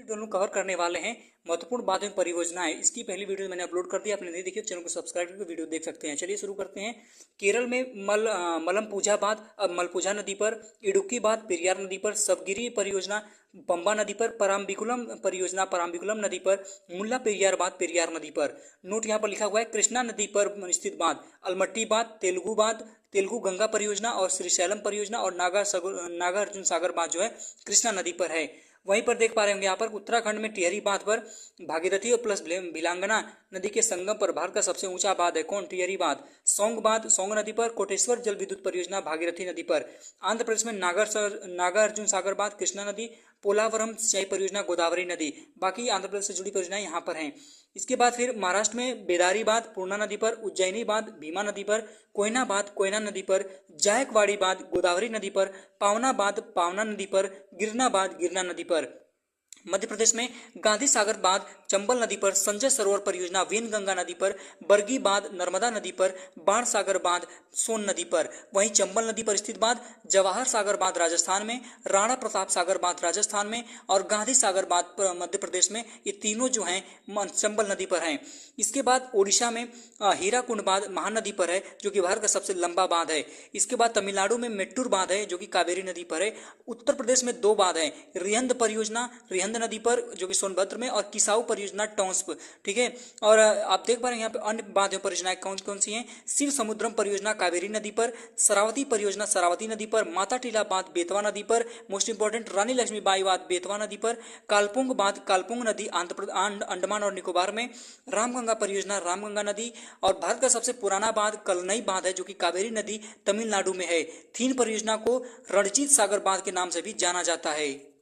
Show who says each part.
Speaker 1: दोनों कवर करने वाले हैं महत्वपूर्ण बातें परियोजनाएं। इसकी पहली वीडियो मैंने अपलोड कर दी, आपने नहीं देखी चैनल को सब्सक्राइब करके वीडियो देख सकते हैं। चलिए शुरू करते हैं। केरल में मलमपूझा बांध, अब मलपुझा नदी पर, इडुक्की बांध पेरियार नदी पर, सबगिरी परियोजना पंबा नदी पर, पराम्बिकुलम परियोजना पराम्बिकुलम नदी पर, मुल्ला पेरियार बांध पेरियार नदी पर। नोट यहाँ पर लिखा हुआ है कृष्णा नदी पर स्थित बांध अलमट्टी बांध तेलुगु गंगा परियोजना और श्रीशैलम परियोजना और नागार्जुन सागर बांध जो है कृष्णा नदी पर है। वहीं पर देख पा रहे होंगे यहाँ पर उत्तराखंड में टिहरी बांध पर भागीरथी और प्लस बिलांगना नदी के संगम पर भारत का सबसे ऊंचा बांध है कौन? टिहरी बांध सोंग नदी पर। कोटेश्वर जल विद्युत परियोजना भागीरथी नदी पर। आंध्र प्रदेश में नागार्जुन सागर बांध कृष्णा नदी, पोलावरम सिंचाई परियोजना गोदावरी नदी। बाकी आंध्र प्रदेश से जुड़ी परियोजनाएं यहाँ पर हैं। इसके बाद फिर महाराष्ट्र में बेदारी बांध पूर्णा नदी पर, उज्जैनी बांध भीमा नदी पर, कोयना बांध कोयना नदी पर, जायकवाड़ी बांध गोदावरी नदी पर, पावना बांध पावना नदी पर, गिरना बांध गिरना नदी पर। मध्य प्रदेश में गांधी सागर बांध चंबल नदी पर, संजय सरोवर परियोजना वेनगंगा नदी पर, बरगी बांध नर्मदा नदी पर, बाण सागर बांध सोन नदी पर। वहीं चंबल नदी पर स्थित बांध जवाहर सागर बांध राजस्थान में, राणा प्रताप सागर बांध राजस्थान में और गांधी सागर बांध मध्य प्रदेश में। ये तीनों जो हैं चंबल नदी पर हैं। इसके बाद ओडिशा में हीराकुंड बांध महानदी पर है जो कि भारत का सबसे लंबा बांध है। इसके बाद तमिलनाडु में मेट्टूर बांध है जो कि कावेरी नदी पर है। उत्तर प्रदेश में दो बांध हैं, रिहंद परियोजना रिहंद नदी पर जो कि सोनभद्र में, और किसाऊ परियोजना टोंस, ठीक है। और आप देख पा रहे हैं यहाँ पे अन्य बांध परियोजनाएं कौन कौन सी हैं। शिव समुद्रम परियोजना कावेरी नदी पर, शरावती परियोजना शरावती नदी पर, माता टीला बांध बेतवा नदी पर, मोस्ट इंपोर्टेंट रानी लक्ष्मीबाई बांध बेतवा नदी पर, कालपुंग बांध कालपुंग नदी अंडमान और निकोबार में, रामगंगा परियोजना रामगंगा नदी और भारत का सबसे पुराना बांध कलनई बांध है जो कि कावेरी नदी तमिलनाडु में है। तीन परियोजना को रणजीत सागर बांध के नाम से भी जाना जाता है।